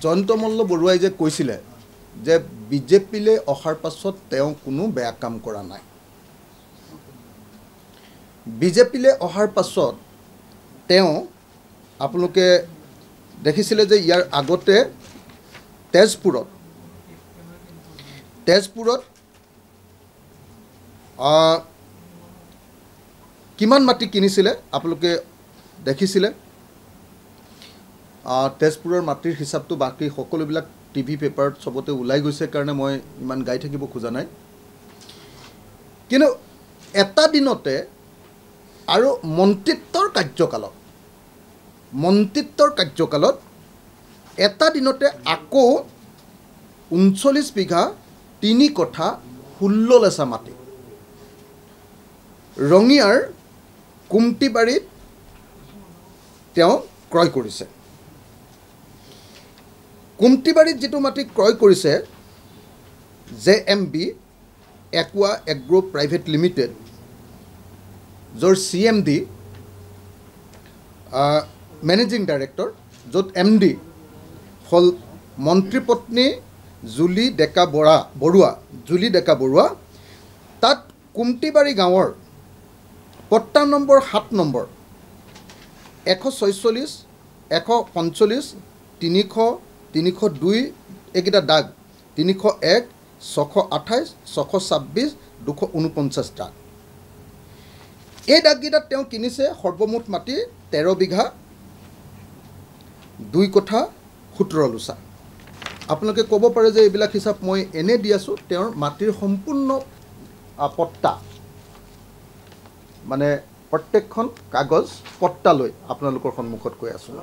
জয়ন্ত মল্ল বৰুৱাই যে কৈছিলে যে বিজেপিলৈ অহাৰ পাছত তেওঁ কোনো বেয়া কাম কৰা নাই। বিজেপিলৈ অহাৰ পাছত তেওঁ আপোনালোকে দেখিছিলে যে ইয়াৰ আগতে তেজপুৰত কিমান মাটি কিনিছিলে আপোনালোকে দেখিছিলে। তেজপুৰৰ মাটিৰ হিচাপটো বাকী সকলোবিলাক টিভি পেপাৰত চবতে ওলাই গৈছে কাৰণে মই ইমান গাই থাকিব খোজা নাই। কিন্তু এটা দিনতে আৰু মন্ত্ৰিত্বৰ কাৰ্যকালত এটা দিনতে আকৌ 39 বিঘা 3 কঠা 16 লেচা মাটি ৰঙিয়াৰ কুমটিবাৰীত তেওঁ ক্ৰয় কৰিছে। কুমটিবাৰীত যিটো মাটি ক্ৰয় কৰিছে JMB একুৱা এগ্ৰো প্ৰাইভেট লিমিটেড, য'ৰ CMD মেনেজিং ডাইৰেক্টৰ, য'ত MD হ'ল মন্ত্ৰীপত্নী জুলি ডেকা বৰুৱা, তাত কুমটিবাৰী গাঁৱৰ পট্টা নম্বৰ 7 নম্বৰ 146, 145, 300, 302 এইকেইটা দাগ, 301, 628, 626, 249 দাগ। এই দাগকেইটাত তেওঁ কিনিছে সৰ্বমুঠ মাটি 13 বিঘা 2 কঠা 17 লোচা। আপোনালোকে ক'ব পাৰে যে এইবিলাক হিচাপ মই এনে দি আছোঁ, তেওঁৰ মাটিৰ সম্পূৰ্ণ পট্টা, মানে প্ৰত্যেকখন কাগজ পট্টা লৈ আপোনালোকৰ সন্মুখত কৈ আছোঁ।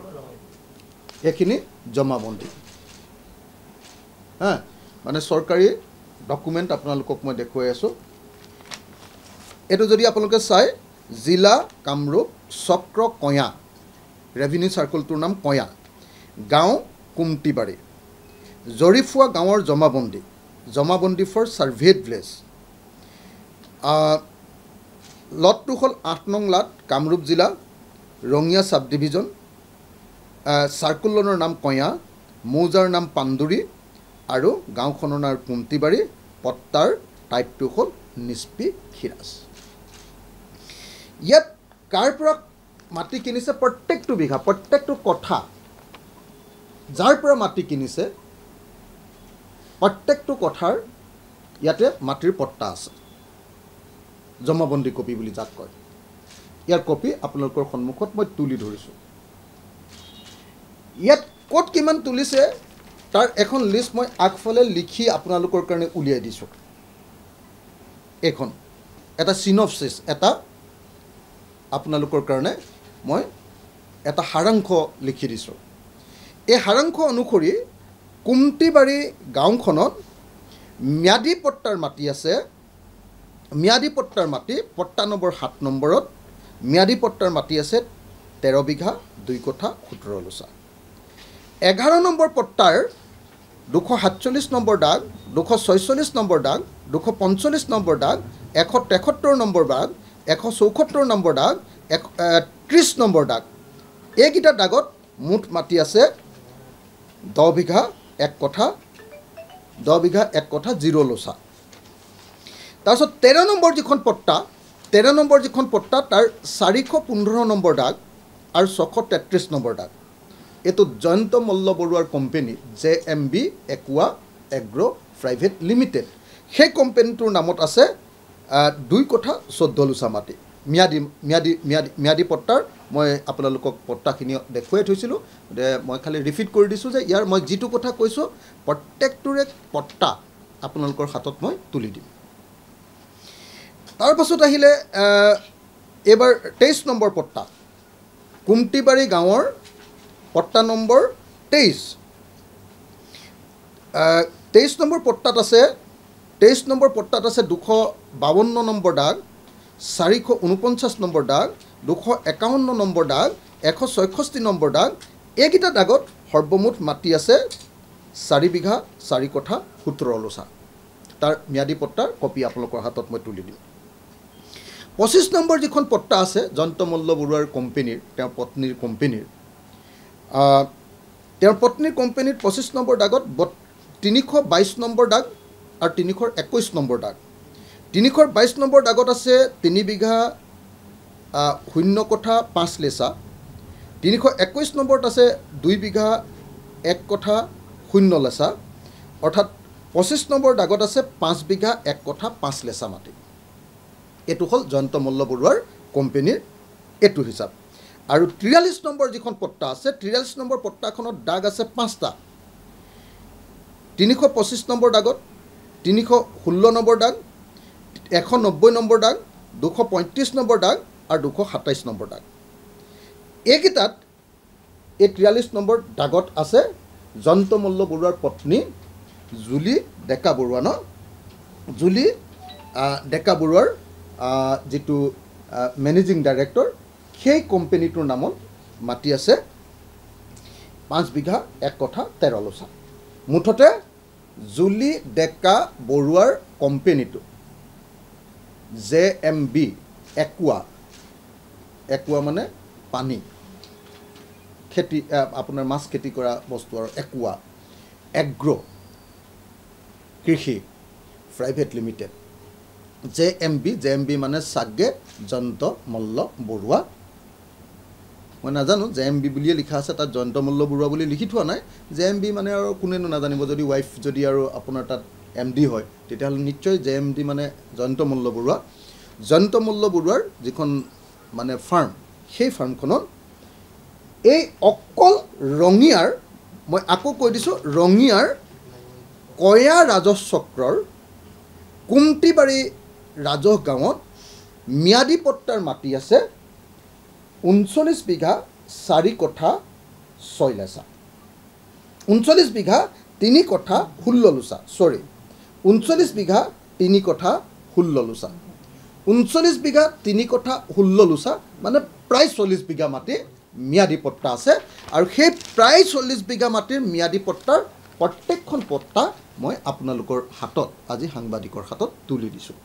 এইখিনি জমাবন্দী, মানে চৰকাৰী ডকুমেণ্ট আপোনালোকক মই দেখুৱাই আছোঁ। এইটো যদি আপোনালোকে চাই, জিলা কামৰূপ, চক্ৰ কঞা, ৰেভিনিউ চাৰ্কলটোৰ নাম কঞা, গাঁও কুমটিবাৰী, জৰিফুৱা গাঁৱৰ জমাবন্দী ফৰ ছাৰ্ভেড ভিলেজ। লটটো হ'ল 8 নং লাট, কামৰূপ জিলা, ৰঙিয়া চাব ডিভিজন, চাৰ্কুলনৰ নাম কঞা, মৌজাৰ নাম পাণ্ডুৰী আৰু গাঁওখনৰ নাম কুমটিবাৰী, পট্টাৰ টাইপটো হ'ল নিস্পি খিৰাজ। ইয়াত কাৰ পৰা মাটি কিনিছে, প্ৰত্যেকটো বিঘা, প্ৰত্যেকটো কঠা যাৰ পৰা মাটি কিনিছে, প্ৰত্যেকটো কঠাৰ ইয়াতে মাটিৰ পট্টা আছে, জমাবন্দী কপি বুলি যাক কয়। ইয়াৰ কপি আপোনালোকৰ সন্মুখত মই তুলি ধৰিছোঁ। ইয়াত ক'ত কিমান তুলিছে তাৰ এখন লিষ্ট মই আগফালে লিখি আপোনালোকৰ কাৰণে উলিয়াই দিছোঁ। এইখন এটা চিনপচিছ, এটা আপোনালোকৰ কাৰণে মই এটা সাৰাংশ লিখি দিছোঁ। এই সাৰাংশ অনুসৰি কুমটিবাৰী গাঁওখনত ম্যাদী পট্টাৰ মাটি আছে। ম্যাদী পট্টাৰ মাটি পট্টা নম্বৰ 7 নম্বৰত ম্যাদী পট্টাৰ মাটি আছে 13 বিঘা 2 কঠা 17 লোচা। 11 নম্বৰ পট্টাৰ 247 নম্বৰ দাগ, 246 নম্বৰ দাগ, 245 নম্বৰ দাগ, 173 নম্বৰ দাগ, 174 নম্বৰ দাগ, 30 নম্বৰ দাগ, এইকেইটা দাগত মুঠ মাটি আছে 10 বিঘা 1 কঠা 0 লোচা। তাৰপিছত 13 নম্বৰ যিখন পট্টা তাৰ 415 নম্বৰ দাগ আৰু 633 নম্বৰ দাগ। এইটো জয়ন্ত মল্ল বৰুৱাৰ company JMB একুৱা agro private limited. সেই কোম্পানীটোৰ নামত আছে 2 কঠা 14 লোচা মাটি। ম্যাদী পট্টাৰ মই আপোনালোকক পট্টাখিনি দেখুৱাই থৈছিলোঁ, মই খালি ৰিপিট কৰি দিছোঁ যে ইয়াৰ মই যিটো কথা কৈছোঁ প্ৰত্যেকটোৰে পট্টা আপোনালোকৰ হাতত মই তুলি দিম। তাৰপাছত আহিলে এইবাৰ 23 নম্বৰ পট্টা, কুমটিবাৰী গাঁৱৰ পট্টা নম্বৰ 23। 23 নম্বৰ পট্টাত আছে 252 নম্বৰ দাগ, 449 নম্বৰ দাগ, 251 নম্বৰ দাগ, 166 নম্বৰ দাগ। এইকেইটা দাগত সৰ্বমুঠ মাটি আছে 4 বিঘা 4 কঠা 17 লোচা। তাৰ ম্যাদী পট্টাৰ কপি আপোনালোকৰ হাতত মই তুলি দিম। 25 নম্বৰ যিখন পট্টা আছে জয়ন্ত মল্ল বৰুৱাৰ কোম্পানীৰ, তেওঁৰ পত্নীৰ কোম্পানীৰ, তেওঁৰ পত্নীৰ কোম্পানীত 25 নম্বৰ দাগত 322 নম্বৰ দাগ আৰু 321 নম্বৰ দাগ। 322 নম্বৰ দাগত আছে 3 বিঘা 0 কঠা 5 লেচা। 321 নম্বৰত আছে 2 বিঘা 1 কঠা 0 লেচা, অৰ্থাৎ 25 নম্বৰ দাগত আছে 5 বিঘা 1 কঠা 5 লেচা মাটি। এইটো হ'ল জয়ন্ত মল্ল বৰুৱাৰ কোম্পানীৰ এইটো হিচাপ। আৰু 43 নম্বৰ যিখন পট্টা আছে, 43 নম্বৰ পট্টাখনত দাগ আছে 5টা। 325 নম্বৰ দাগত, 316 নম্বৰ দাগ, 190 নম্বৰ দাগ, 235 নম্বৰ দাগ আৰু 227 নম্বৰ দাগ। এইকেইটাত এই 43 নম্বৰ দাগত আছে জয়ন্ত মল্ল বৰুৱাৰ পত্নী জুলি ডেকা বৰুৱা। জুলি ডেকা বৰুৱাৰ যিটো মেনেজিং ডাইৰেক্টৰ, সেই কোম্পানীটোৰ নামত মাটি আছে 5 বিঘা 1 কঠা 13 লোচা। মুঠতে জুলি ডেকা বৰুৱাৰ কোম্পানীটো JMB একুৱা মানে পানী খেতি, আপোনাৰ মাছ খেতি কৰা বস্তু, আৰু একুৱা এগ্ৰ' কৃষি প্ৰাইভেট লিমিটেড, JMB মানে চাগে জয়ন্ত মল্ল বৰুৱা। মই নাজানো JMB বুলিয়ে লিখা আছে, তাত জয়ন্ত মল্ল বৰুৱা বুলি লিখি থোৱা নাই। JMB মানে আৰু কোনেনো নাজানিব, যদি ৱাইফ যদি আৰু আপোনাৰ তাত MD হয় তেতিয়াহ'লে নিশ্চয় JMD মানে জয়ন্ত মল্ল বৰুৱা। জয়ন্ত মল্ল বৰুৱাৰ যিখন মানে ফাৰ্ম, সেই ফাৰ্মখনত এই অকল ৰঙিয়াৰ, মই আকৌ কৈ দিছোঁ, ৰঙিয়াৰ কয়া ৰাজহ চক্ৰৰ কুমটিবাৰী ৰাজহ গাঁৱত ম্যাদী পট্টাৰ মাটি আছে 39 বিঘা 4 কঠা 6 লেচা। 39 বিঘা 3 কঠা 16 লোচা, 39 বিঘা 3 কঠা 16 লোচা। 39 বিঘা 3 কঠা 16 লোচা মানে প্ৰায় 40 বিঘা মাটি ম্যাদী পট্টা আছে। আৰু সেই প্ৰায় 40 বিঘা মাটিৰ ম্যাদী পট্টাৰ প্ৰত্যেকখন পট্টা মই আপোনালোকৰ হাতত আজি সাংবাদিকৰ হাতত তুলি দিছোঁ।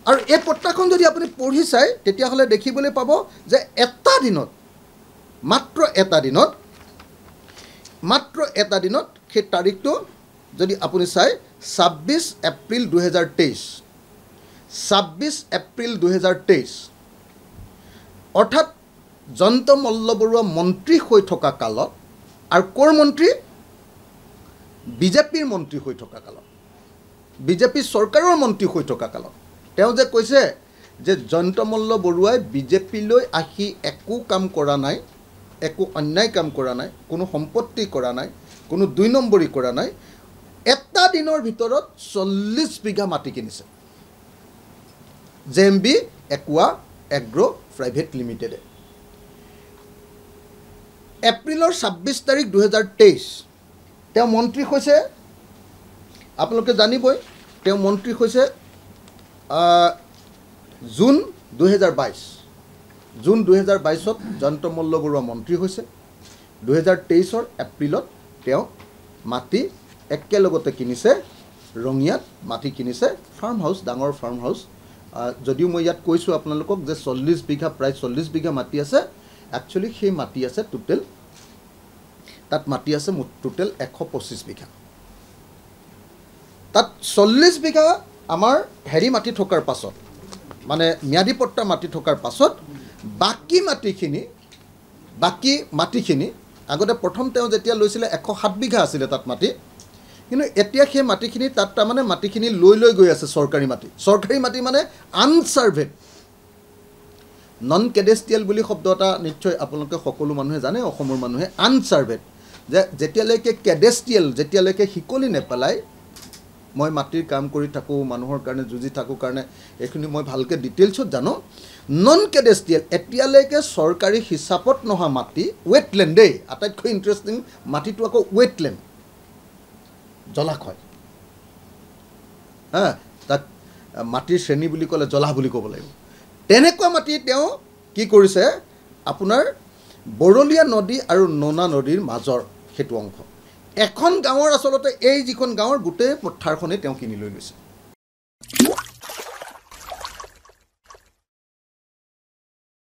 আৰু এই পট্টাখন যদি আপুনি পঢ়ি চায় তেতিয়াহ'লে দেখিবলৈ পাব যে এটা দিনত, মাত্ৰ এটা দিনত সেই তাৰিখটো যদি আপুনি চায় 26 এপ্ৰিল 2023, 26 এপ্ৰিল 2023, অৰ্থাৎ জয়ন্ত মল্ল বৰুৱা মন্ত্ৰী হৈ থকা কালত, আৰু ক'ৰ মন্ত্ৰী? বিজেপিৰ মন্ত্ৰী হৈ থকা কালত, বিজেপি চৰকাৰৰ মন্ত্ৰী হৈ থকা কালত তেওঁ যে কৈছে যে জয়ন্ত মল্ল বৰুৱাই বিজেপিলৈ আহি একো কাম কৰা নাই, একো অন্যায় কাম কৰা নাই, কোনো সম্পত্তি কৰা নাই, কোনো 2 নম্বৰী কৰা নাই, এটা দিনৰ ভিতৰত 40 বিঘা মাটি কিনিছে JMB একুৱা এগ্ৰ' প্ৰাইভেট লিমিটেডে। এপ্ৰিলৰ 26 তাৰিখ 2023 তেওঁ মন্ত্ৰী হৈছে, আপোনালোকে জানিবই, তেওঁ মন্ত্ৰী হৈছে জুন 2022। জুন 2022ত জয়ন্ত মল্ল বৰুৱা মন্ত্ৰী হৈছে। 2023 এপ্ৰিলত তেওঁ মাটি একেলগতে কিনিছে, ৰঙিয়াত মাটি কিনিছে, ফাৰ্ম হাউচ, ডাঙৰ ফাৰ্ম হাউচ। যদিও মই ইয়াত কৈছোঁ আপোনালোকক যে 40 বিঘা, প্ৰায় 40 বিঘা মাটি আছে, একচুৱেলি সেই মাটি আছে টোটেল, তাত মাটি আছে টোটেল 125 বিঘা। তাত 40 বিঘা আমাৰ হেৰি মাটি থকাৰ পাছত, মানে ম্যাদী পট্টা মাটি থকাৰ পাছত বাকী মাটিখিনি আগতে প্ৰথম তেওঁ যেতিয়া লৈছিলে 107 বিঘা আছিলে তাত মাটি, কিন্তু এতিয়া সেই মাটিখিনি তাত তাৰমানে মাটিখিনি লৈ গৈ আছে চৰকাৰী মাটি মানে আনচাৰ্ভেড, নন কেডেষ্ট্ৰিয়েল বুলি শব্দ এটা নিশ্চয় আপোনালোকে সকলো মানুহে জানে, অসমৰ মানুহে। আনচাৰ্ভেড, যে যেতিয়ালৈকে কেডেষ্ট্ৰিয়েল, যেতিয়ালৈকে শিকলি নেপেলায়, মই মাটিৰ কাম কৰি থাকোঁ, মানুহৰ কাৰণে যুঁজি থাকোঁ কাৰণে এইখিনি মই ভালকৈ ডিটেইলছত জানো। নন কেডেষ্ট্ৰিয়েল, এতিয়ালৈকে চৰকাৰী হিচাপত নহা মাটি, ৱেটলেণ্ড দেই, আটাইতকৈ ইণ্টাৰেষ্টিং মাটিটো আকৌ ৱেটলেণ্ড, জলাশয়, তাক মাটিৰ শ্ৰেণী বুলি ক'লে জলাহ বুলি ক'ব লাগিব। তেনেকুৱা মাটি তেওঁ কি কৰিছে, আপোনাৰ বৰলীয়া নদী আৰু নোনা নদীৰ মাজৰ সেইটো অংশ, এখন গাঁৱৰ আচলতে এই যিখন গাঁৱৰ গোটেই পথাৰখনেই তেওঁ কিনি লৈ লৈছে।